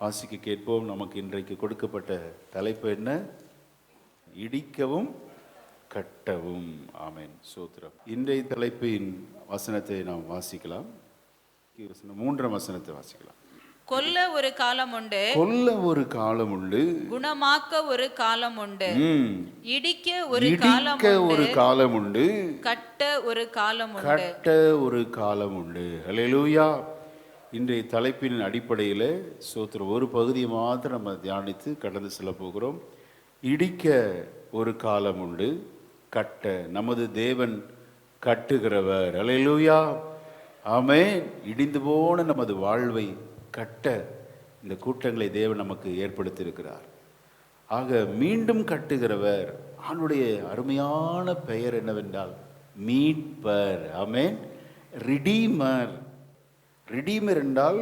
வாசிக்க கேட்போம். நமக்கு இன்றைக்கு கொடுக்கப்பட்ட தலைப்பு என்ன? இடிக்கவும் கட்டவும். ஆமென், சோத்திரம். இன்றைய தலைப்பின் வசனத்தை நாம் வாசிக்கலாம். 3ஆம் வசனத்தை வாசிக்கலாம். கொல்ல ஒரு காலம் உண்டு, கொல்ல ஒரு காலம் உண்டு, குணமாக்க ஒரு காலம் உண்டு, இடிக்க ஒரு காலம் உண்டு, கட்ட ஒரு காலம் உண்டு. கட்ட ஒரு காலம் உண்டு. ஹல்லேலூயா. இன்றைய தலைப்பின் அடிப்படையில் சோத்திரம் ஒரு பகுதியை மாத்திரம் நம்ம தியானித்து கடந்து செல்ல போகிறோம். இடிக்க ஒரு காலம் உண்டு, கட்ட நமது தேவன் கட்டுகிறவர். ஹல்லேலூயா. ஆமென். இடிந்து போன நமது வாழ்வை கட்ட இந்த கூட்டங்களை தேவன் நமக்கு ஏற்படுத்தியிருக்கிறார். ஆக மீண்டும் கட்டுகிறவர். அவனுடைய அருமையான பெயர் என்னவென்றால் மீட்பர். ஆமென். ரிடீமர். ரிடீமர் என்றால்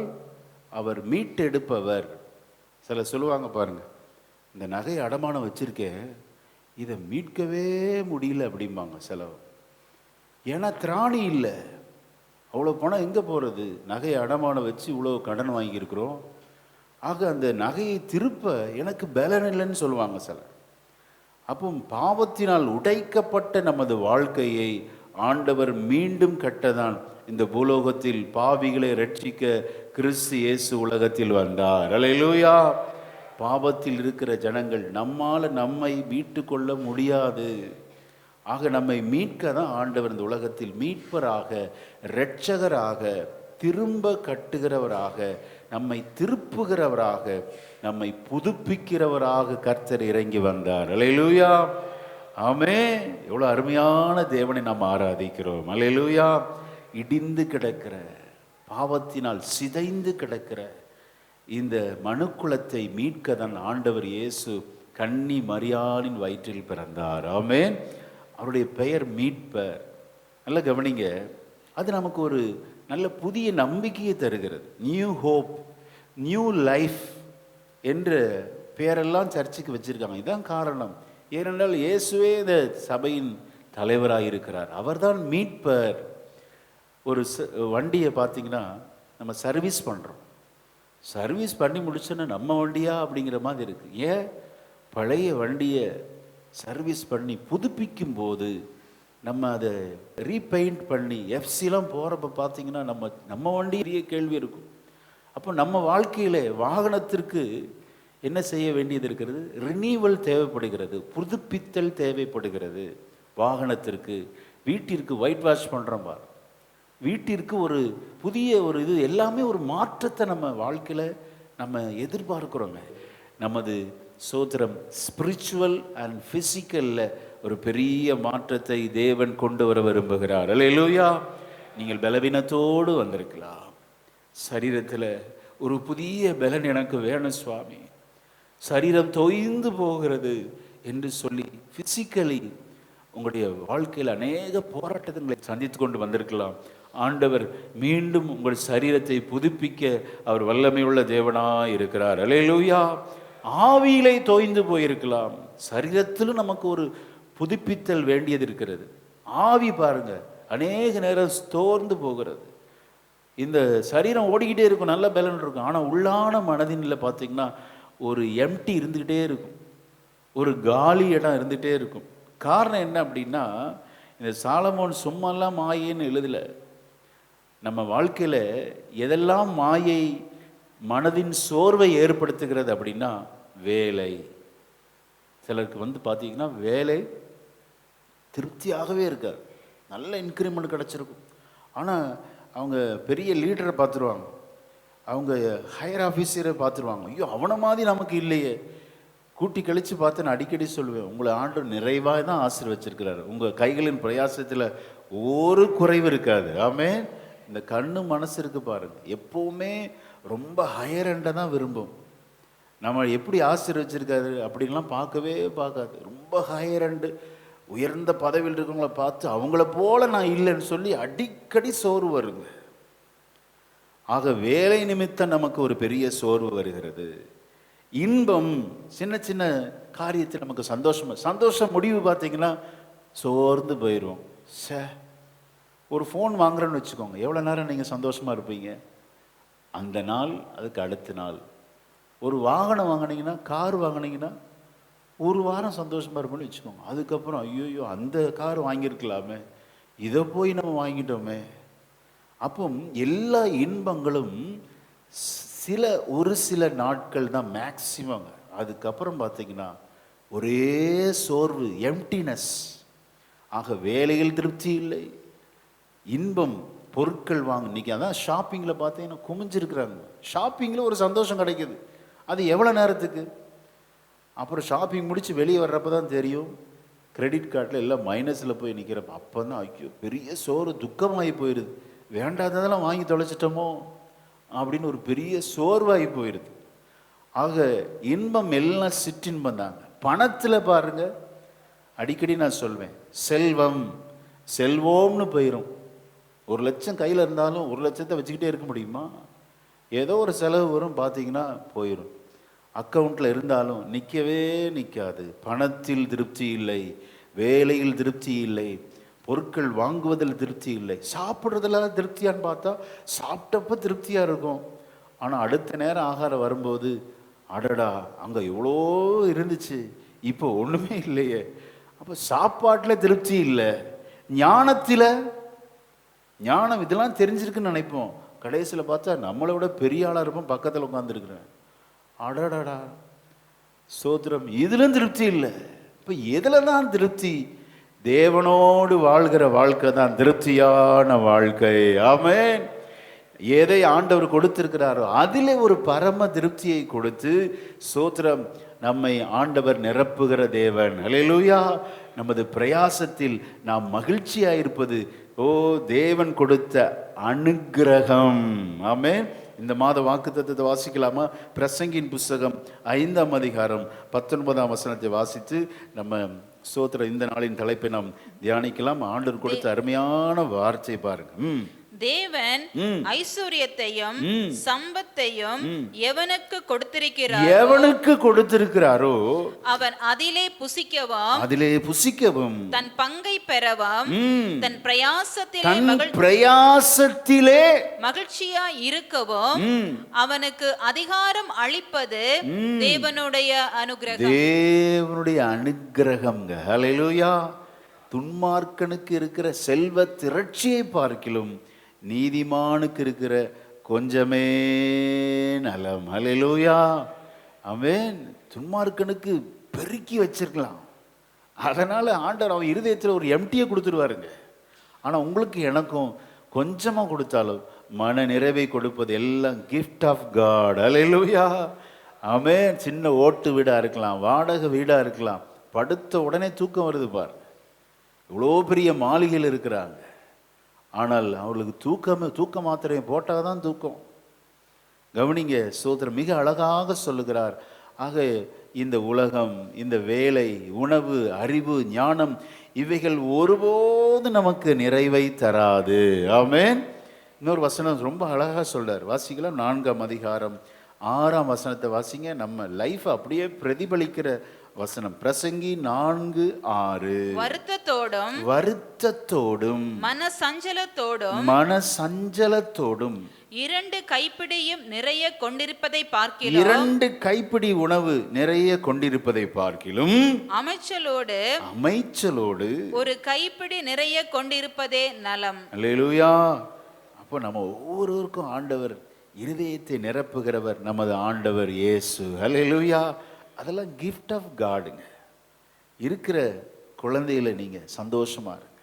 அவர் மீட்டெடுப்பவர். சில சொல்லுவாங்க பாருங்க, இந்த நகை அடமானம் வச்சிருக்கேன், இதை மீட்கவே முடியல அப்படிம்பாங்க சிலர். ஏன்னா திராணி இல்லை, அவ்வளோ பணம் எங்கே போகிறது? நகையை அடமானம் வச்சு இவ்வளோ கடன் வாங்கியிருக்கிறோம். ஆக அந்த நகையை திருப்ப எனக்கு பலன் இல்லைன்னு சொல்லுவாங்க சிலர். அப்போ பாவத்தினால் உடைக்கப்பட்ட நமது வாழ்க்கையை ஆண்டவர் மீண்டும் கட்டதான் இந்த பூலோகத்தில் பாவிகளை ரட்சிக்க கிறிஸ்து இயேசு உலகத்தில் வந்தார். அல்லேலூயா. பாவத்தில் இருக்கிற ஜனங்கள் நம்மை மீட்டு கொள்ள முடியாது. ஆக நம்மை மீட்க தான் ஆண்டவர் இந்த உலகத்தில் மீட்பராக, இரட்சகராக, திரும்ப கட்டுகிறவராக, நம்மை திருப்புகிறவராக, நம்மை புதுப்பிக்கிறவராக கர்த்தர் இறங்கி வந்தார். அல்லேலூயா. ஆமென். எவ்வளோ அருமையான தேவனை நாம் ஆராதிக்கிறோம். அல்லேலூயா. இடிந்து கிடக்கிற, பாவத்தினால் சிதைந்து கிடக்கிற இந்த மனுக்குலத்தை மீட்க தான் ஆண்டவர் இயேசு கன்னி மரியாளின் வயிற்றில் பிறந்தார். ஆமென். அவருடைய பெயர் மீட்பர். நல்ல கவனிங்க, அது நமக்கு ஒரு நல்ல புதிய நம்பிக்கையை தருகிறது. நியூ ஹோப், நியூ லைஃப் என்ற பெயரெல்லாம் சர்ச்சுக்கு வச்சிருக்காங்க. இதுதான் காரணம். ஏனென்றால் இயேசுவே இந்த சபையின் தலைவராக இருக்கிறார். அவர்தான் மீட்பர். ஒரு வண்டியை பார்த்தீங்கன்னா நம்ம சர்வீஸ் பண்ணுறோம். சர்வீஸ் பண்ணி முடிச்சோன்னா நம்ம வண்டியா அப்படிங்கிற மாதிரி இருக்குது. ஏன்? பழைய வண்டியை சர்வீஸ் பண்ணி புதுப்பிக்கும் போது நம்ம அதை ரீபெயிண்ட் பண்ணி எஃப்சிலாம் போகிறப்ப பார்த்தீங்கன்னா நம்ம வண்டியே கேள்வி இருக்கும். அப்போ நம்ம வாழ்க்கையில் வாகனத்திற்கு என்ன செய்ய வேண்டியது இருக்கிறது? ரினியூவல் தேவைப்படுகிறது, புதுப்பித்தல் தேவைப்படுகிறது. வாகனத்திற்கு, வீட்டிற்கு ஒயிட் வாஷ் பண்ணுறோம் பார், வீட்டிற்கு ஒரு புதிய ஒரு இது எல்லாமே ஒரு மாற்றத்தை நம்ம வாழ்க்கையில் நம்ம எதிர்பார்க்குறோங்க. நமது சோத்திரம் ஸ்பிரிச்சுவல் அண்ட் ஃபிசிக்கலில் ஒரு பெரிய மாற்றத்தை தேவன் கொண்டு வர விரும்புகிறார். அல்லேலூயா. நீங்கள் பலவீனத்தோடு வந்திருக்கலாம். சரீரத்தில் ஒரு புதிய பலன் எனக்கு வேணும் சுவாமி, சரீரம் தொய்ந்து போகிறது என்று சொல்லி ஃபிசிக்கலி உங்களுடைய வாழ்க்கையில் அநேக போராட்டங்களை சந்தித்து கொண்டு வந்திருக்கலாம். ஆண்டவர் மீண்டும் உங்கள் சரீரத்தை புதுப்பிக்க அவர் வல்லமையுள்ள தேவனாய் இருக்கிறார். அல்லேலூயா. ஆவியிலே தோய்ந்து போயிருக்கலாம். சரீரத்திலும் நமக்கு ஒரு புதுப்பித்தல் வேண்டியது இருக்கிறது. ஆவி பாருங்க, அநேக நேரம் தோர்ந்து போகிறது. இந்த சரீரம் ஓடிக்கிட்டே இருக்கும், நல்ல பலன் இருக்கும். ஆனால் உள்ளான மனதினில் பார்த்தீங்கன்னா ஒரு எம்டி இருந்துக்கிட்டே இருக்கும், ஒரு காலி இடம் இருந்துகிட்டே இருக்கும். காரணம் என்ன அப்படின்னா, இந்த சாலமோன் சும்மாலாம் மாயைன்னு எழுதலை. நம்ம வாழ்க்கையில் எதெல்லாம் மாயை மனதின் சோர்வை ஏற்படுத்துகிறது அப்படின்னா வேலை. சிலருக்கு பார்த்தீங்கன்னா வேலை திருப்தியாகவே இருக்காது. நல்ல இன்க்ரிமெண்ட் கிடச்சிருக்கும், ஆனால் அவங்க பெரிய லீடரை பார்த்துருவாங்க, அவங்க ஹையர் ஆஃபீஸரை பார்த்துருவாங்க, ஐயோ அவனை மாதிரி நமக்கு இல்லையே. கூட்டி கழித்து பார்த்து நான் அடிக்கடி சொல்லுவேன், உங்களை ஆண்டு நிறைவாக தான் ஆசீர்வச்சிருக்கிறார். உங்கள் கைகளின் பிரயாசத்தில் ஒரு குறைவு இருக்காது. ஆமென். இந்த கண்ணு மனசு இருக்கு பாருங்க, எப்போவுமே ரொம்ப ஹையர் எண்டை தான் விரும்பும். நம்ம எப்படி ஆசீர்வச்சிருக்காரு அப்படின்லாம் பார்க்காது. ரொம்ப ஹையர் எண்டு உயர்ந்த பதவியில் இருக்கவங்கள பார்த்து அவங்கள போல நான் இல்லைன்னு சொல்லி அடிக்கடி சோர்வு வருங்க. ஆக வேலை நிமித்தம் நமக்கு ஒரு பெரிய சோர்வு வருகிறது. இன்பம் சின்ன சின்ன காரியத்தில் நமக்கு சந்தோஷம் முடிவு பார்த்தீங்கன்னா சோர்ந்து போயிடுவோம். ஒரு ஃபோன் வாங்குறேன்னு வச்சுக்கோங்க, எவ்வளோ நேரம் நீங்கள் சந்தோஷமாக இருப்பீங்க? அந்த நாள், அதுக்கு அடுத்த நாள். ஒரு வாகனம் வாங்கினீங்கன்னா, கார் வாங்கினீங்கன்னா ஒரு வாரம் சந்தோஷமாக இருப்போம்னு வச்சுக்கோங்க. அதுக்கப்புறம் ஐயோ அந்த கார் வாங்கியிருக்கலாமே, இதை போய் நம்ம வாங்கிட்டோமே. அப்போ எல்லா இன்பங்களும் ஒரு சில நாட்கள் தான் மேக்சிமம். அதுக்கப்புறம் பார்த்தீங்கன்னா ஒரே சோர்வு, எம்டினஸ். ஆக வேலையில் திருப்தி இல்லை, இன்பம் பொருட்கள் வாங்க. இன்னைக்கு அதான் ஷாப்பிங்கில் பார்த்தீங்கன்னா குமிஞ்சிருக்கிறாங்க. ஷாப்பிங்கில் ஒரு சந்தோஷம் கிடைக்குது, அது எவ்வளோ நேரத்துக்கு? அப்புறம் ஷாப்பிங் முடித்து வெளியே வர்றப்ப தான் தெரியும் கிரெடிட் கார்டில் எல்லாம் மைனஸில் போய் நிற்கிறப்ப. அப்போ தான் ஐயோ பெரிய சோறு, துக்கமாகி போயிடுது. வேண்டாததெல்லாம் வாங்கி தொலைச்சிட்டோமோ அப்படின்னு ஒரு பெரிய சோர்வாகி போயிடுது. ஆக இன்பம் எல்லாம் சிற்றின்பம் தாங்க. பணத்தில் பாருங்க, அடிக்கடி நான் சொல்வேன், செல்வம் செல்வோம்னு போயிடும். 1 லட்சம் கையில் இருந்தாலும் 1 லட்சத்தை வச்சுக்கிட்டே இருக்க முடியுமா? ஏதோ ஒரு செலவு வரும், பார்த்தீங்கன்னா போயிடும். அக்கௌண்ட்டில் இருந்தாலும் நிற்கவே நிற்காது. பணத்தில் திருப்தி இல்லை, வேலையில் திருப்தி இல்லை, பொருட்கள் வாங்குவதில் திருப்தி இல்லை. சாப்பிட்றதுலாம் திருப்தியான்னு பார்த்தா சாப்பிட்டப்ப திருப்தியாக இருக்கும். ஆனால் அடுத்த நேரம் ஆகாரம் வரும்போது அடடா அங்கே எவ்வளோ இருந்துச்சு, இப்போ ஒன்றுமே இல்லையே. அப்போ சாப்பாட்டில் திருப்தி இல்லை. ஞானத்தில், ஞானம் இதெல்லாம் தெரிஞ்சிருக்குன்னு நினைப்போம், கடைசியில் பார்த்தா நம்மளை விட பெரிய ஆளாக இருப்போம், பக்கத்தில் உட்காந்துருக்குறேன். அடடடா சோத்திரம், இதிலும் திருப்தி இல்லை. இப்போ எதில் தான் திருப்தி? தேவனோடு வாழ்கிற வாழ்க்கை தான் திருப்தியான வாழ்க்கை. ஆமென். எதை ஆண்டவர் கொடுத்திருக்கிறாரோ அதிலே ஒரு பரம திருப்தியை கொடுத்து சோத்திரம் நம்மை ஆண்டவர் நிரப்புகிற தேவன். அல்லேலூயா. நமது பிரயாசத்தில் நாம் மகிழ்ச்சியாயிருப்பது தேவன் கொடுத்த அனுக்கிரகம். ஆமென். இந்த மாத வாக்குத்தத்தத்தை வாசிக்கலாமா? பிரசங்கின் புஸ்தகம் 5ஆம் அதிகாரம் 19ஆம் வசனத்தை வாசித்து நம்ம சோத்திர இந்த நாளின் தலைப்பை நாம் தியானிக்கலாம். ஆண்டவர் கொடுத்த அருமையான வார்த்தை பாருங்க. தேவன் ஐஸ்வர்யத்தையும் சம்பத்தையும் எவனுக்கு கொடுத்திருக்கிறாரோ, எவனுக்கு கொடுத்திருக்கிறாரோ அவன் அதிலே புசிக்கவும் தன் பங்கை பெறவும் தன் பிரயாசத்திலே மகிழ்ச்சியா இருக்கவும் அவனுக்கு அதிகாரம் அளிப்பது தேவனுடைய அனுக்கிரகம். தேவனுடைய அனுக்கிரகம். ஹல்லேலூயா. துன்மார்க்கனுக்கு இருக்கிற செல்வ திரட்சியை பார்க்கிலும் நீதிமானுக்கு இருக்கிற கொஞ்சமே நலம். ஹல்லேலூயா. ஆமென். துன்மார்க்கனுக்கு பெருக்கி வச்சிருக்கலாம், அதனால ஆண்டவர் அவன் இருதயத்தில் ஒரு எம்டியை கொடுத்துருவாருங்க. ஆனால் உங்களுக்கு எனக்கும் கொஞ்சமாக கொடுத்தாலும் மன நிறைவை கொடுப்பது எல்லாம் கிஃப்ட் ஆஃப் காட். ஹல்லேலூயா. ஆமென். சின்ன ஓட்டு வீடாக இருக்கலாம், வாடகை வீடாக இருக்கலாம், படுத்த உடனே தூக்கம் வருது பார். இவ்வளோ பெரிய மாளிகையில் இருக்கிறாங்க, ஆனால் அவர்களுக்கு தூக்க மாத்திரை போட்டால் தான் தூக்கம். கவனிங்க, சோதரர் மிக அழகாக சொல்லுகிறார். ஆக இந்த உலகம், இந்த வேலை, உணவு, அறிவு, ஞானம் இவைகள் ஒருபோது நமக்கு நிறைவை தராது. ஆமென். இன்னொரு வசனம் ரொம்ப அழகாக சொல்றார், வாசிக்கலாம். 4ஆம் அதிகாரம் 6ஆம் வசனத்தை வாசிங்க. நம்ம லைஃப் அப்படியே பிரதிபலிக்கிற வசனம். பிரசங்கி 4:6. வருத்தத்தோடும் மனசஞ்சலத்தோடும் 2 கைப்பிடியும் நிறைய கொண்டிருப்பதை பார்க்கிலும், 2 கைப்பிடி உணவு நிறைய கொண்டிருப்பதை பார்க்கிலும் அமைச்சலோடு 1 கைப்பிடி நிறைய கொண்டிருப்பதே நலம். அல்லேலூயா. அப்போ நம்ம ஒவ்வொருவருக்கும் ஆண்டவர் இருதயத்தை நிரப்புகிறவர் நமது ஆண்டவர் இயேசு. அல்லேலூயா. அதெல்லாம் கிஃப்ட் ஆஃப் காடுங்க. இருக்கிற குழந்தையில நீங்கள் சந்தோஷமாக இருங்க,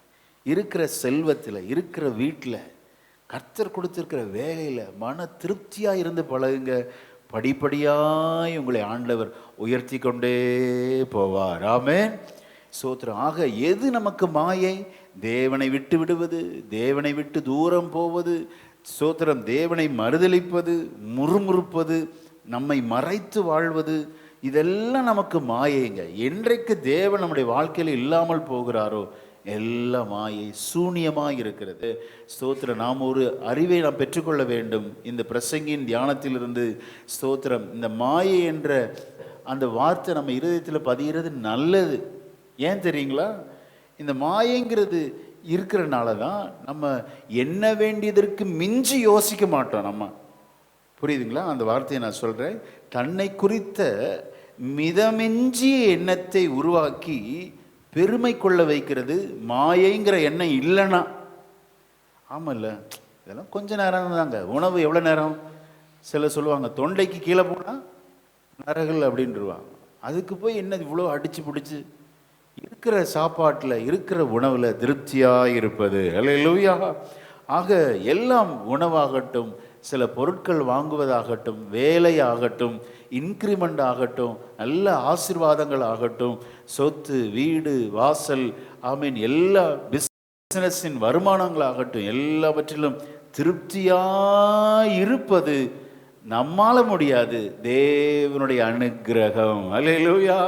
இருக்கிற செல்வத்தில், இருக்கிற வீட்டில், கர்த்தர் கொடுத்திருக்கிற வேலையில் மன திருப்தியாக இருந்து பழகுங்க. படிப்படியாய் உங்களை ஆண்டவர் உயர்த்தி கொண்டே போவார். ஆமென். சோத்திரம். ஆக எது நமக்கு மாயை? தேவனை விட்டு விடுவது, தேவனை விட்டு தூரம் போவது, சோத்திரம், தேவனை மறுதலிப்பது, முறுமுறுப்பது, நம்மை மறைத்து வாழ்வது, இதெல்லாம் நமக்கு மாயைங்க. என்றைக்கு தேவன் நம்முடைய வாழ்க்கையில் இல்லாமல் போகிறாரோ எல்லாம் மாயை, சூனியமாக இருக்கிறது. ஸ்தோத்திரம். நாம் ஒரு அறிவை நாம் பெற்றுக்கொள்ள வேண்டும். இந்த பிரசங்கின் தியானத்திலிருந்து ஸ்தோத்திரம், இந்த மாயை என்ற அந்த வார்த்தை நம்ம இருதயத்தில் பதிகிறது நல்லது. ஏன் தெரியுங்களா? இந்த மாயைங்கிறது இருக்கிறனால தான் நம்ம என்ன வேண்டியதற்கு மிஞ்சி யோசிக்க மாட்டோம். நம்ம புரியுதுங்களா? அந்த வார்த்தையை நான் சொல்கிறேன். தன்னை குறித்த மிதமெஞ்சிய எண்ணத்தை உருவாக்கி பெருமை கொள்ள வைக்கிறது மாயைங்கிற எண்ணம் இல்லைன்னா. ஆமாம்ல, இதெல்லாம் கொஞ்ச நேரம் தாங்க. உணவு எவ்வளோ நேரம்? சில சொல்லுவாங்க தொண்டைக்கு கீழே போனால் நரகல் அப்படின்ட்டுருவாங்க. அதுக்கு போய் என்ன இவ்வளோ அடித்து பிடிச்சி இருக்கிற சாப்பாட்டில் இருக்கிற உணவில் திருப்தியாக இருப்பது. அல்லேலூயா. ஆக எல்லாம் உணவாகட்டும், சில பொருட்கள் வாங்குவதாகட்டும், வேலை ஆகட்டும், இன்க்ரிமெண்ட் ஆகட்டும், நல்ல ஆசீர்வாதங்கள் ஆகட்டும், சொத்து, வீடு, வாசல், ஆமீன், எல்லா பிஸ்னஸின் வருமானங்களாகட்டும், எல்லாவற்றிலும் திருப்தியாக இருப்பது நம்மால முடியாது, தேவனுடைய அனுக்கிரகம். அல்லேலூயா.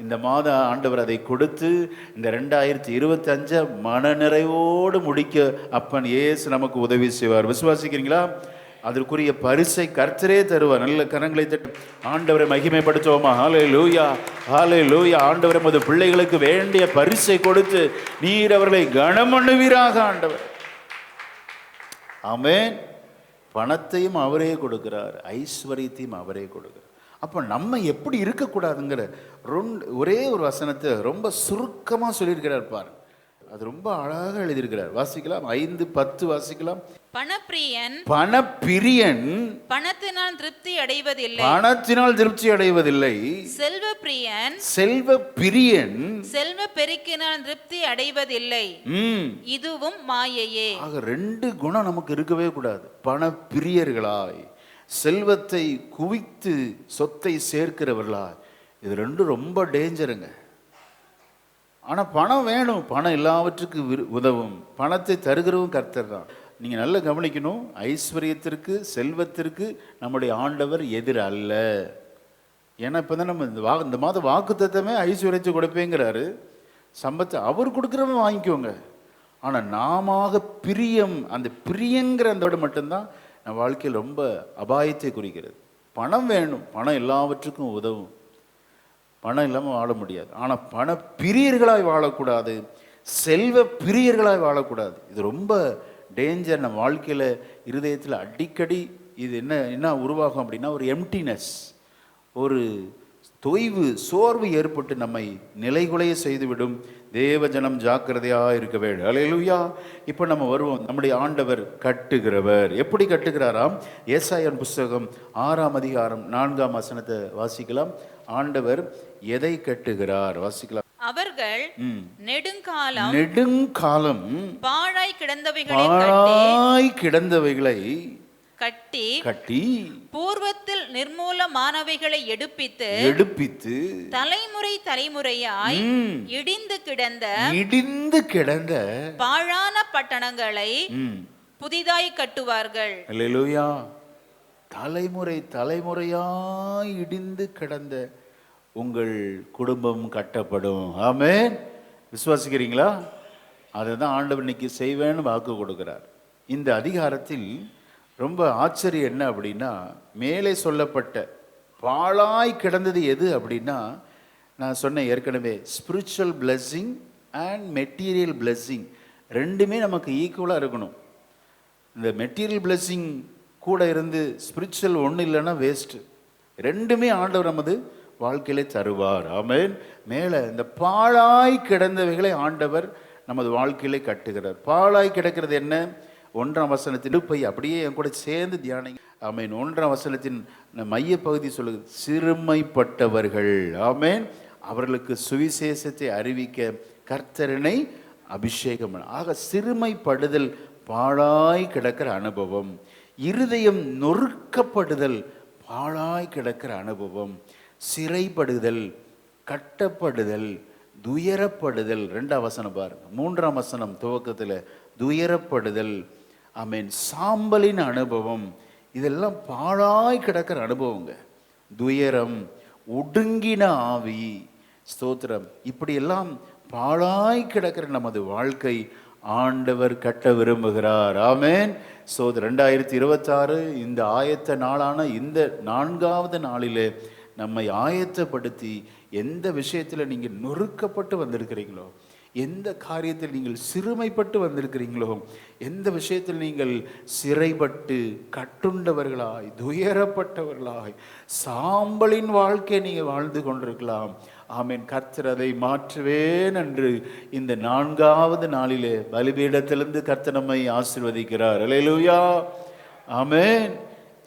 இந்த மாதம் ஆண்டவர் அதை கொடுத்து இந்த 2025 மனநிறைவோடு முடிக்க அப்பன் இயேசு நமக்கு உதவி செய்வார். விசுவாசிக்கிறீங்களா? அதற்குரிய பரிசை கர்த்தரே தருவார். நல்ல கரங்களை தட்டி ஆண்டவரை மகிமைப்படுத்துவோமா? ஹல்லேலூயா, ஹல்லேலூயா. ஆண்டவர் நமது பிள்ளைகளுக்கு வேண்டிய பரிசை கொடுத்து நீர் அவர்களை கனம் பண்ணுவீராக ஆண்டவர். ஆமென். பணத்தையும் அவரே கொடுக்கிறார், ஐஸ்வர்யத்தையும் அவரே கொடுக்கிறார். அப்போ நம்ம எப்படி இருக்கக்கூடாதுங்கிற ஒரே ஒரு வசனத்தை ரொம்ப சுருக்கமாக சொல்லியிருக்கிறார் பாருங்க. அது ரொம்ப அழகாக எழுதியிருக்கிறார். வாசிக்கலாம். 5:10 வாசிக்கலாம். பணப்பிரியன் பணத்தினால் திருப்தி அடைவதில்லை. செல்வப்பிரியன் செல்வ பெருக்கினால் திருப்தி அடைவதில்லை. இதுவும் மாயையே. ஆக 2 குணம் நமக்கு இருக்கவே கூடாது. பணப்பிரியர்களாய், செல்வத்தை குவித்து சொத்தை சேர்க்கிறவர்களா, இது 2 ரொம்ப டேஞ்சருங்க. ஆனால் பணம் வேணும், பணம் எல்லாவற்றுக்கும் உதவும். பணத்தை தருகிறவும் கர்த்தர் தான். நீங்கள் நல்லா கவனிக்கணும். ஐஸ்வர்யத்திற்கு, செல்வத்திற்கு நம்முடைய ஆண்டவர் எதிர் அல்ல. ஏன்னா இப்போ தான் நம்ம இந்த மாதம் வாக்கு தத்தமே ஐஸ்வர்யத்தை கொடுப்பேங்கிறாரு. சம்பத்தை அவர் கொடுக்குறவங்க வாங்கிக்கோங்க. ஆனால் நாம பிரியம், அந்த பிரியங்கிற அந்த விட மட்டும்தான் நம்ம வாழ்க்கையில் ரொம்ப அபாயத்தை குறிக்கிறது. பணம் வேணும், பணம் எல்லாவற்றுக்கும் உதவும். பணம் இல்லாமல் வாழ முடியாது. ஆனால் பண பிரியர்களாய் வாழக்கூடாது, செல்வ பிரியர்களாய் வாழக்கூடாது. இது ரொம்ப டேஞ்சர். நம்ம வாழ்க்கையில் இருதயத்தில் அடிக்கடி இது என்ன உருவாகும் அப்படின்னா, ஒரு எம்டினஸ், ஒரு தொய்வு, சோர்வு ஏற்பட்டு நம்மை நிலைகுலைய செய்துவிடும். தேவஜனம் ஜாக்கிரதையாக இருக்க வேண்டும். அல்லேலூயா. இப்போ நம்ம வருவோம். நம்முடைய ஆண்டவர் கட்டுகிறவர். எப்படி கட்டுகிறாராம்? ஏசாயாவின் புஸ்தகம் 6ஆம் அதிகாரம் 4ஆம் வசனத்தை வாசிக்கலாம். ஆண்டவர் எதை கட்டுகிறார்? வாசிக்கலாம். அவர்கள் நெடுங்காலம் பாழாய் கிடந்தவைகளை கட்டி பூர்வத்தில் நிர்மூலமானவைகளை எடுப்பித்து தலைமுறையாய் இடிந்து கிடந்த பாழான பட்டணங்களை புதிதாய் கட்டுவார்கள். அல்லேலூயா. தலைமுறையாய் இடிந்து கிடந்த உங்கள் குடும்பம் கட்டப்படும். ஆமென். விசுவாசிக்கிறீங்களா? அதுதான் ஆண்டவர் இன்னைக்கு செய்வேன்னு வாக்கு கொடுக்கிறார். இந்த அதிகாரத்தில் ரொம்ப ஆச்சரியம் என்ன அப்படின்னா, மேலே சொல்லப்பட்ட பாழாய் கிடந்தது எது அப்படின்னா, நான் சொன்னேன் ஏற்கனவே, spiritual blessing and material blessing ரெண்டுமே நமக்கு ஈக்குவலாக இருக்கணும். இந்த மெட்டீரியல் பிளெஸ்ஸிங் கூட இருந்து ஸ்பிரிச்சுவல் ஒன்றும் இல்லைன்னா வேஸ்ட்டு. ரெண்டுமே ஆண்டவர் நமது வாழ்க்கையிலே தருவார். ஆமென். மேலே இந்த பாழாய் கிடந்தவைகளை ஆண்டவர் நமது வாழ்க்கையிலே கட்டுகிறார். பாழாய் கிடக்கிறது என்ன? 1ஆம் வசனத்தின் இடுப்பை அப்படியே என் கூட சேர்ந்து தியானிங்க. ஆமென். 1ஆம் வசனத்தின் மைய பகுதி சொல்லுது, சிறுமைப்பட்டவர்கள். ஆமென். அவர்களுக்கு சுவிசேஷத்தை அறிவிக்க கர்த்தரனை அபிஷேகம். ஆக சிறுமைப்படுதல் பாழாய் கிடக்கிற அனுபவம், இருதயம் நொறுக்கப்படுதல் பாழாய் கிடக்கிற அனுபவம், சிறைப்படுதல், கட்டப்படுதல், துயரப்படுதல். 2ஆம் வசனம் பாருங்க. 3ஆம் வசனம் துவக்கத்தில் துயரப்படுதல், ஆமென், சாம்பலின் அனுபவம், இதெல்லாம் பாழாய் கிடக்கிற அனுபவங்க. துயரம், ஒடுங்கின ஆவி, ஸ்தோத்திரம், இப்படியெல்லாம் பாழாய் கிடக்கிற நமது வாழ்க்கை ஆண்டவர் கட்ட விரும்புகிறார். ஆமென். 2026 இந்த ஆயத்த நாளான இந்த 4ஆவது நாளிலே நம்மை ஆயத்தப்படுத்தி, எந்த விஷயத்தில் நீங்கள் நொறுக்கப்பட்டு வந்திருக்கிறீங்களோ, எந்த காரியத்தில் நீங்கள் சிறுமைப்பட்டு வந்திருக்கிறீங்களோ, எந்த விஷயத்தில் நீங்கள் சிறைப்பட்டு கட்டுண்டவர்களாய் துயரப்பட்டவர்களாய் சாம்பலின் வாழ்க்கை நீங்கள் வாழ்ந்து கொண்டிருக்கலாம். ஆமேன். கர்த்தர் அதை மாற்றுவேன் என்று இந்த 4வது நாளிலே பலிபீடத்திலிருந்து கர்த்தர் நம்மை ஆசீர்வதிக்கிறார். அல்லேலூயா, ஆமேன்.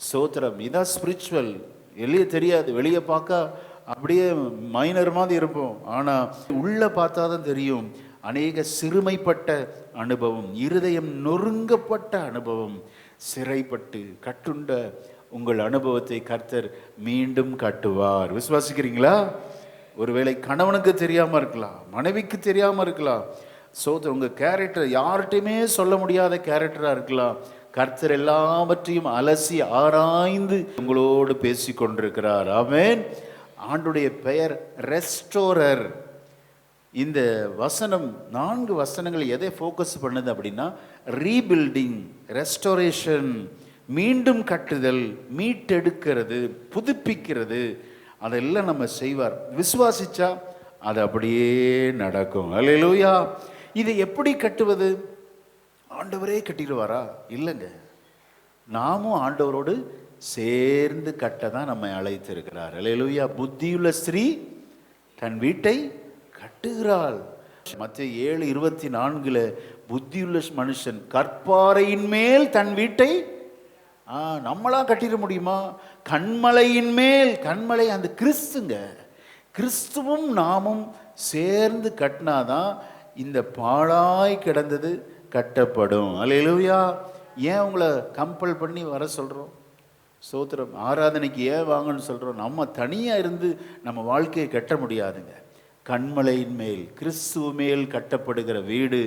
சோத்திரம். இதான் ஸ்பிரிச்சுவல். வெளியே தெரியாது, வெளியே பார்க்க அப்படியே மைனர் மாதிரி இருப்போம், ஆனால் உள்ள பார்த்தா தான் தெரியும். அநேக சிறுமைப்பட்ட அனுபவம், இருதயம் நொறுங்கப்பட்ட அனுபவம், சிறைப்பட்டு கட்டுண்ட உங்கள் அனுபவத்தை கர்த்தர் மீண்டும் கட்டுவார். விசுவாசிக்கிறீங்களா? ஒருவேளை கணவனுக்கு தெரியாமல் இருக்கலாம், மனைவிக்கு தெரியாமல் இருக்கலாம். சோதர் உங்கள் கேரக்டர் யார்கிட்டையுமே சொல்ல முடியாத கேரக்டராக இருக்கலாம். கர்த்தர் எல்லாவற்றையும் அலசி ஆராய்ந்து உங்களோடு பேசி கொண்டிருக்கிறார். ஆமென். ஆண்டுடைய பெயர் ரெஸ்டோரர். இந்த வசனம் 4 வசனங்கள் எதை ஃபோக்கஸ் பண்ணுது அப்படின்னா, ரீபில்டிங், ரெஸ்டோரேஷன், மீண்டும் கட்டுதல், மீட்டெடுக்கிறது, புதுப்பிக்கிறது, அதெல்லாம் நம்ம செய்வார். விசுவாசிச்சா அது அப்படியே நடக்கும். அல்லேலூயா. இதை எப்படி கட்டுவது? ஆண்டவரே கட்டிடுவாரா? இல்லைங்க, நாமும் ஆண்டவரோடு சேர்ந்து கட்ட தான் நம்மை அழைத்திருக்கிறார். அல்லேலூயா. புத்தியுள்ள ஸ்திரீ தன் வீட்டை கட்டுகிறாள். மத்தேயு 7:24 புத்தியுள்ள மனுஷன் கற்பாறையின் மேல் தன் வீட்டை நம்மளா கட்டிட முடியுமா? கண்மலையின் மேல். கண்மலை அந்த கிறிஸ்துங்க. கிறிஸ்துவும் நாமும் சேர்ந்து கட்டினாதான் இந்த பாழாய் கிடந்தது கட்டப்படும். அல்லேலூயா. ஏன் உங்களை கம்பல் பண்ணி வர சொல்கிறோம்? ஸ்தோத்திரம். ஆராதனைக்கு ஏன் வாங்கன்னு சொல்கிறோம்? நம்ம தனியாக இருந்து நம்ம வாழ்க்கையை கட்ட முடியாதுங்க. கண்மலையின் மேல், கிறிஸ்துவ மேல் கட்டப்படுகிற வீடு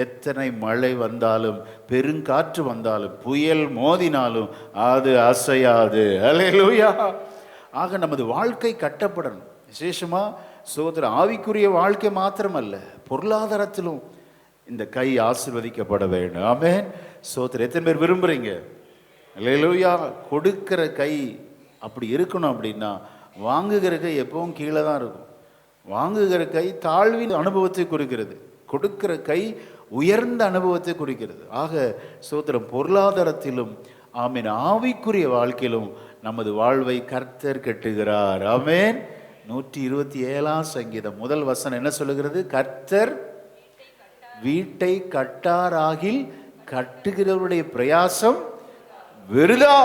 எத்தனை மழை வந்தாலும், பெருங்காற்று வந்தாலும், புயல் மோதினாலும் அது அசையாது. அல்லேலூயா. ஆக நமது வாழ்க்கை கட்டப்படணும். விசேஷமாக ஸ்தோத்திரம், ஆவிக்குரிய வாழ்க்கை மாத்திரமல்ல, பொருளாதாரத்திலும் இந்த கை ஆசீர்வதிக்கப்பட வேண்டும். ஆமென். ஸ்தோத்திரம். எத்தனை பேர் விரும்புகிறீங்க? அல்லேலூயா. கொடுக்கிற கை அப்படி இருக்கணும். அப்படின்னா வாங்குகிற கை எப்பவும் கீழே தான் இருக்கும். வாங்குகிற கை தாழ்வின் அனுபவத்தை குறிக்கிறது, கொடுக்கிற கை உயர்ந்த அனுபவத்தை குறிக்கிறது. ஆக ஸ்தோத்திரம், பொருளாதாரத்திலும் ஆமீன் ஆவிக்குரிய வாழ்க்கையிலும் நமது வாழ்வை கர்த்தர் கட்டுகிறார். ஆமேன். 127ஆம் சங்கீதம் முதல் வசனம் என்ன சொல்லுகிறது? கர்த்தர் வீட்டை கட்டாராகில் கட்டுகிறவருடைய பிரயாசம் விருதா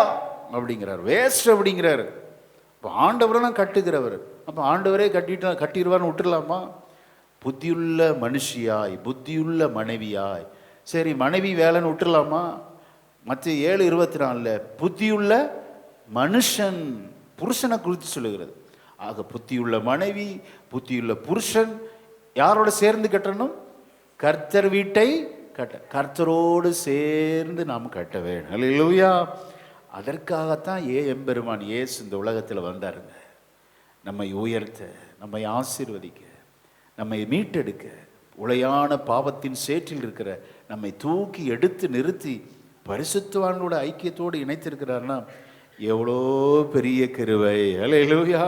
அப்படிங்கிறார், வேஸ்ட் அப்படிங்கிறார். இப்போ ஆண்டவர் தான் கட்டுகிறவர். அப்போ ஆண்டவரே கட்டிடுவார்னு விட்டுடலாமா? புத்தியுள்ள மனுஷியாய், புத்தியுள்ள மனைவியாய். சரி, மனைவி வேலைன்னு விட்டுடலாமா? மத்தேயு 7:24 புத்தியுள்ள மனுஷன், புருஷனை குறித்து சொல்லுகிறது. ஆக புத்தியுள்ள மனைவி, புத்தியுள்ள புருஷன் யாரோட சேர்ந்து கட்டணும்? கர்த்தர் வீட்டை கட்ட, கர்த்தரோடு சேர்ந்து நாம் கட்ட வேண்டும். அல்லேலூயா. அதற்காகத்தான் எம்பெருமான் இயேசு இந்த உலகத்தில் வந்தாருங்க. நம்மை உயர்த்த, நம்மை ஆசீர்வதிக்க, நம்மை மீட்டெடுக்க, உளையான பாவத்தின் சேற்றில் இருக்கிற நம்மை தூக்கி எடுத்து நிறுத்தி பரிசுத்தவான்களோட ஐக்கியத்தோடு இணைத்திருக்கிறார்னா எவ்வளோ பெரிய கிருபை. அல்லேலூயா.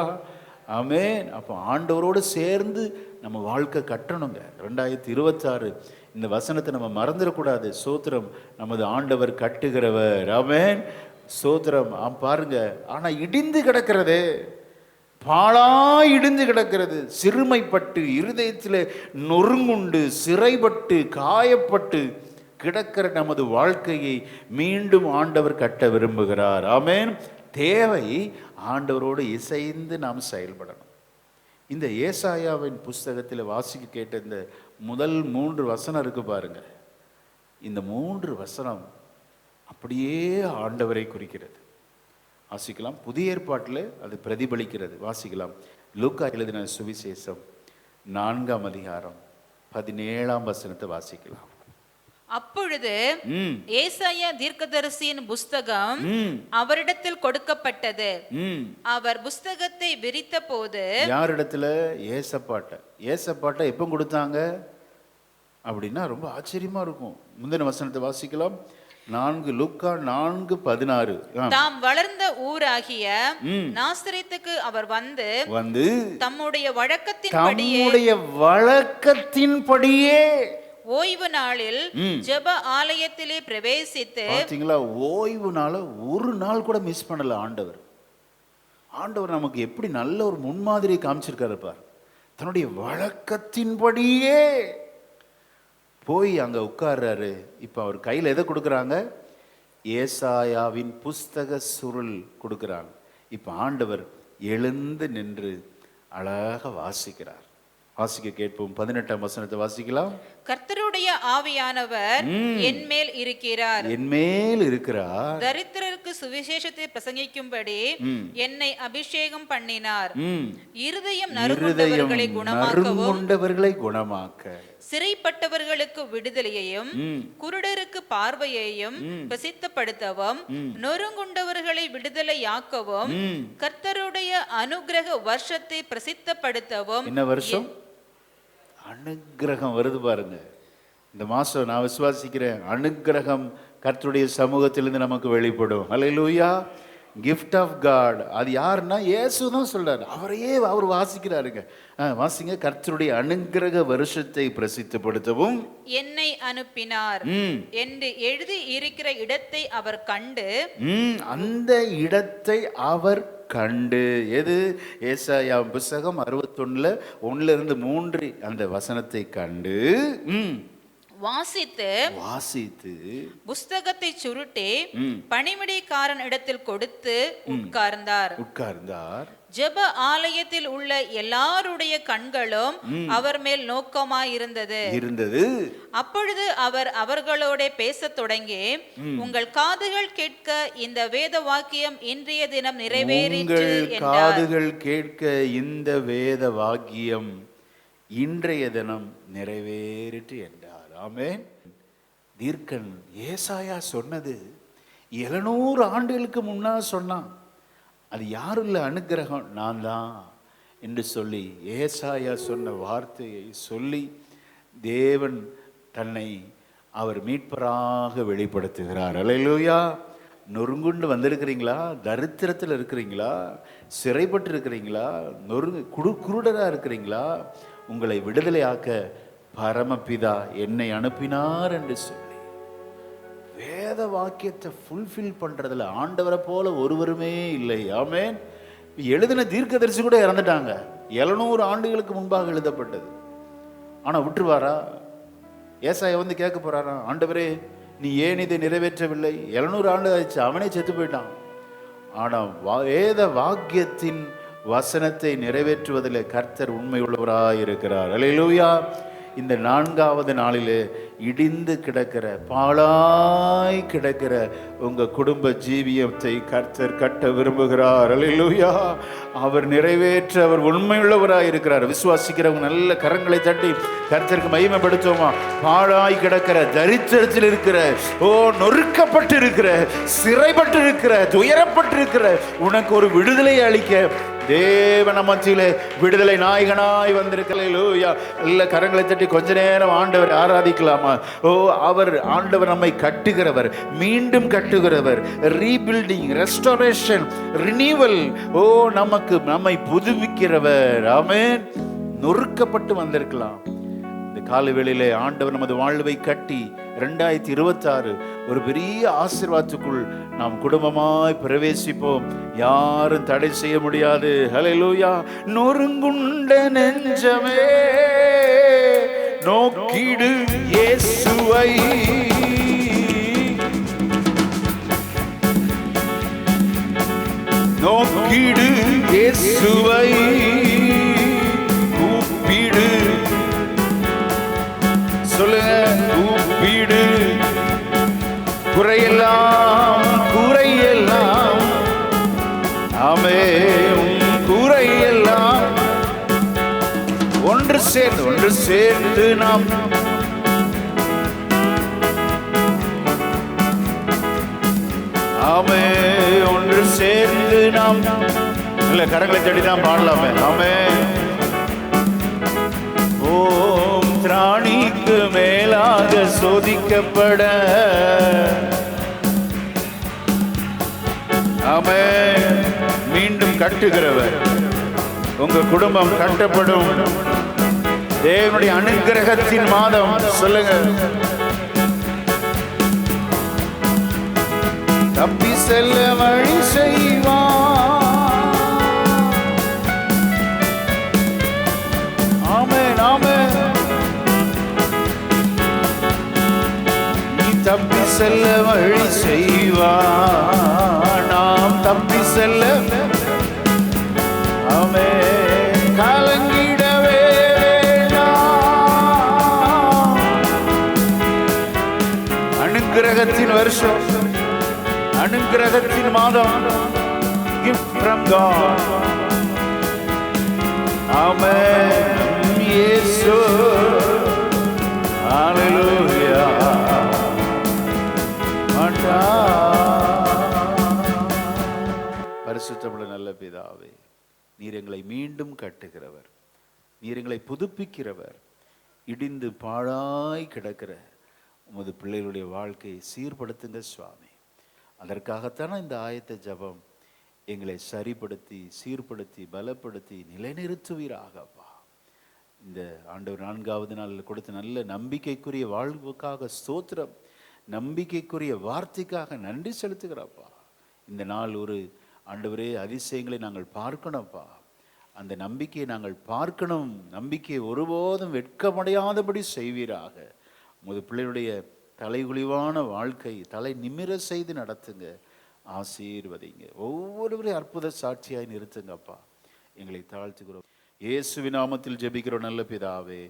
ஆமென். அப்போ ஆண்டவரோடு சேர்ந்து நம்ம வாழ்க்கை கட்டணுங்க. 2026 இந்த வசனத்தை நம்ம மறந்துடக்கூடாது. சோத்திரம், நமது ஆண்டவர் கட்டுகிறவர். ஆமென். சோத்திரம். பாருங்க, ஆனால் இடிந்து கிடக்கிறது, பாழாய் இடிந்து கிடக்கிறது, சிறுமைப்பட்டு இருதயத்தில் நொறுங்குண்டு சிறைப்பட்டு காயப்பட்டு கிடக்கிற நமது வாழ்க்கையை மீண்டும் ஆண்டவர் கட்ட விரும்புகிறார். ஆமென். தேவை ஆண்டவரோடு இசைந்து நாம் செயல்படணும். இந்த ஏசாயாவின் புஸ்தகத்தில் வாசிக்க கேட்ட இந்த முதல் 3 வசனம் இருக்கு பாருங்க. இந்த 3 வசனம் அப்படியே ஆண்டவரை குறிக்கிறது. வாசிக்கலாம். புதிய ஏற்பாட்டில் அது பிரதிபலிக்கிறது. வாசிக்கலாம். லூக்கா எழுதின சுவிசேஷம் 4ஆம் அதிகாரம் 17ஆம் வசனத்தை வாசிக்கலாம். அப்பொழுது ஏசாயா தீர்க்கதரிசியின் புஸ்தகம் அவரிடத்தில் கொடுக்கப்பட்டது. அவர் புஸ்தகத்தை விரித்த போது, யாரிடத்துல? ஏசப்பாட்ட எப்போ கொடுத்தாங்க அப்படின்னா ரொம்ப ஆச்சரியமா இருக்கும். முந்தின வசனத்தை வாசிக்கலாம். லூக்கா 4:16. தாம் வளர்ந்த ஊராகிய நாசரேத்துக்கு அவர் வந்து தம்முடைய வழக்கத்தின்படியே ஓய்வு நாளில் ஜெப ஆலயத்திலே பிரவேசித்து. பாத்தீங்களா, ஓய்வு நாள ஒரு நாள் கூட மிஸ் பண்ணல ஆண்டவர் நமக்கு எப்படி நல்ல ஒரு முன்மாதிரி காமிச்சிருக்காரு பார். தன்னுடைய வழக்கத்தின்படியே போய் அங்க உட்கார்றாரு. இப்ப அவர் கையில எதை கொடுக்குறாங்க? ஏசாயாவின் புஸ்தக சுருள் கொடுக்குறாங்க. இப்ப ஆண்டவர் எழுந்து நின்று அழகாக வாசிக்கிறார். வாசிக்க கேட்போம். 18ஆம் வசனத்தை வாசிக்கலாம். கர்த்தருடைய ஆவியானவர் என் மேல் இருக்கிறார், தரித்திரருக்கு சுவிசேஷத்தை பிரசங்கிக்கும்படி என்னை அபிஷேகம் பண்ணினார். இருதயம் நறுங்குண்டவர்களை குணமாக்க, சிறைப்பட்டவர்களுக்கு விடுதலையையும் குருடருக்கு பார்வையையும் பிரசித்தப்படுத்தவும், நொறுங்குண்டவர்களை விடுதலையாக்கவும், கர்த்தருடைய அனுக்கிரக வருஷத்தை பிரசித்தப்படுத்தவும். என்ன வருஷம்? அனுக்கிரகம் வருது பாருங்க. இந்த மாசம் நான் விசுவாசிக்கிறேன், அனுக்கிரகம் கர்த்தருடைய சமூகத்திலிருந்து நமக்கு வெளிப்படும். அல்லேலூயா. Gift of God. அது யாருன்னா இயேசு தான் சொல்றாரு. அவர் வாசிக்கிறாருங்க. வாசிங்க. கர்த்தருடைய அனுக்கிரக வருஷத்தை பிரசித்தப்படுத்தவும் என்னை அனுப்பினார் என்று எழுதி இருக்கிற இடத்தை அவர் கண்டு. அந்த இடத்தை அவர் கண்டு. எது? ஏசாயா புத்தகம் 61:1-3 அந்த வசனத்தை கண்டு வாசித்து புஸ்தகத்தை சுருட்டி பணிவிடைக்காரன் இடத்தில் கொடுத்து உட்கார்ந்தார். ஜெப ஆலயத்தில் உள்ள எல்லாருடைய கண்களும் அவர் மேல் நோக்கமாயிருந்தது. அப்பொழுது அவர் அவர்களோட பேசத் தொடங்கி, உங்கள் காதுகள் கேட்க இந்த வேத வாக்கியம் இன்றைய தினம் நிறைவேறிற்று என்றார். காதுகள் கேட்க இந்த வேத வாக்கியம் இன்றைய தினம் நிறைவேறிற்று என்றார். ஆமென். தீர்க்கன் ஏசாயா சொன்னது 700 ஆண்டுகளுக்கு முன்னால் சொன்னான். அது யாரும் இல்லை, அனுக்கிரகம் நான் தான் என்று சொல்லி ஏசாயா சொன்ன வார்த்தையை சொல்லி தேவன் தன்னை அவர் மீட்பராக வெளிப்படுத்துகிறார். அல்லேலூயா. நொறுங்குண்டு வந்திருக்கிறீங்களா? தரித்திரத்தில் இருக்கிறீங்களா? சிறைப்பட்டு இருக்கிறீங்களா? குருடராக இருக்கிறீங்களா? உங்களை விடுதலையாக்க பரமபிதா என்னை அனுப்பினார் என்று சொல்லி வேத வாக்கியத்தை ஃபுல்ஃபில் பண்றதுல ஆண்டவரை போல ஒருவருமே இல்லை. ஆமென். எழுதின தீர்க்கதரிசி கூட இறந்துட்டாங்க. 700 ஆண்டுகளுக்கு முன்பாக எழுதப்பட்டது. ஆனா விட்டுருவாரா? ஏசாயா வந்து கேட்க போறாரா, ஆண்டவரே நீ ஏன் இதை நிறைவேற்றவில்லை? 700 ஆண்டு ஆயிடுச்சு, அவனே செத்து போயிட்டான். ஆனா வேத வாக்கியத்தின் வசனத்தை நிறைவேற்றுவதில் கர்த்தர் உண்மை உள்ளவராய் இருக்கிறார். அல்லேலூயா. இந்த 4வது நாளிலே இடிந்து கிடக்கிற பாழாய் கிடக்கிற உங்க குடும்ப ஜீவியத்தை கர்த்தர் கட்ட விரும்புகிறார். அல்லேலூயா. அவர் நிறைவேற்ற அவர் உண்மையுள்ளவராய் இருக்கிறார். விசுவாசிக்கிறவங்க நல்ல கரங்களை தட்டி கர்த்தருக்கு மகிமைப்படுத்துவோமா? பாழாய் கிடக்கிற, தரித்திரத்தில் இருக்கிற, நொறுக்கப்பட்டு இருக்கிற, சிறைப்பட்டு இருக்கிற, துயரப்பட்டு இருக்கிற உனக்கு ஒரு விடுதலை அளிக்க தேவன மத்தியிலே விடுதலை நாயகனாய் வந்திருக்கலையா. நல்ல கரங்களை தட்டி கொஞ்ச நேரம் ஆண்டவர் ஆராதிக்கலாமா? ஆண்டவர் நம்மை கட்டுகிறவர், மீண்டும் கட்டுகிறவர், ரீபில்டிங், ரெஸ்டோரேஷன், ரினிவல். நம்மை புதுப்பிக்கிறவர். ஆமென். நொறுக்கப்பட்டு வந்திருக்கலாம். இந்த காலவேளையிலே ஆண்டவர் நமது வாழ்வை கட்டி 2026 ஒரு பெரிய ஆசீர்வாதத்துக்குள் நாம் குடும்பமாய் பிரவேசிப்போம். யாரும் தடை செய்ய முடியாது. ஹல்லேலூயா. நொறுங்குண்ட நெஞ்சமே நோக்கிடு இயேசுவை, நோக்கிடு இயேசுவை, கூப்பிடு. சொல்லுங்க, கூப்பிடு. குறையெல்லாம் ஆமென். குறையெல்லாம் ஒன்று சேர்ந்து நாம் ஒன்று சேர்ந்து நாம் இல்ல கரங்களை தட்டி தான் பாடலாமே. ஆமென். திராணிக்கு மேலாக சோதிக்கப்பட கட்டுகிறவர். உங்க குடும்பம் கட்டப்படும். தேவனுடைய அனுக்கிரகத்தின் மாதம். சொல்லுங்க. தப்பி செல்ல வழி செய்வார். ஆமென், ஆமென். நீ தப்பி செல்ல வழி செய்வார். நாம் தப்பி செல்ல. ஆமென். கலங்கிடவே வேண்டாம். அனுக்கிரகத்தின் வருஷம், அனுக்கிரகத்தின் மாதம். gift from God. ஆமென். இயேசு. ஹalleluya. பரிசுத்தமுள்ள நல்ல பிதாவே, நீர் எங்களை மீண்டும் கட்டுகிறவர், நீர் எங்களை புதுப்பிக்கிறவர். இடிந்து பாழாய் கிடக்கிற உமது பிள்ளைகளுடைய வாழ்க்கையை சீர்படுத்துங்க சுவாமி. அதற்காகத்தானே இந்த ஆயத்த ஜபம். எங்களை சரிப்படுத்தி, சீர்படுத்தி, பலப்படுத்தி நிலைநிறுத்துவீராகப்பா. இந்த ஆண்டவர் 4வது நாளில் கொடுத்த நல்ல நம்பிக்கைக்குரிய வாழ்வுக்காக ஸ்தோத்திரம். நம்பிக்கைக்குரிய வார்த்தைக்காக நன்றி செலுத்துகிறப்பா. இந்த நாள் ஒரு ஆண்டவரே அதிசயங்களை நாங்கள் பார்க்கணும்ப்பா. அந்த நம்பிக்கையை நாங்கள் பார்க்கணும். நம்பிக்கையை ஒருபோதும் வெட்கமடையாதபடி செய்வீராக. உமது பிள்ளையுடைய தலைகுழிவான வாழ்க்கை தலை நிமிர செய்து நடத்துங்க. ஆசீர்வதிங்க. ஒவ்வொருவரையும் அற்புத சாட்சியாய் நிறுத்துங்கப்பா. எங்களை தாழ்த்துகிறோம். இயேசுவின் நாமத்தில் ஜெபிக்கிறோம் நல்ல பிதாவே.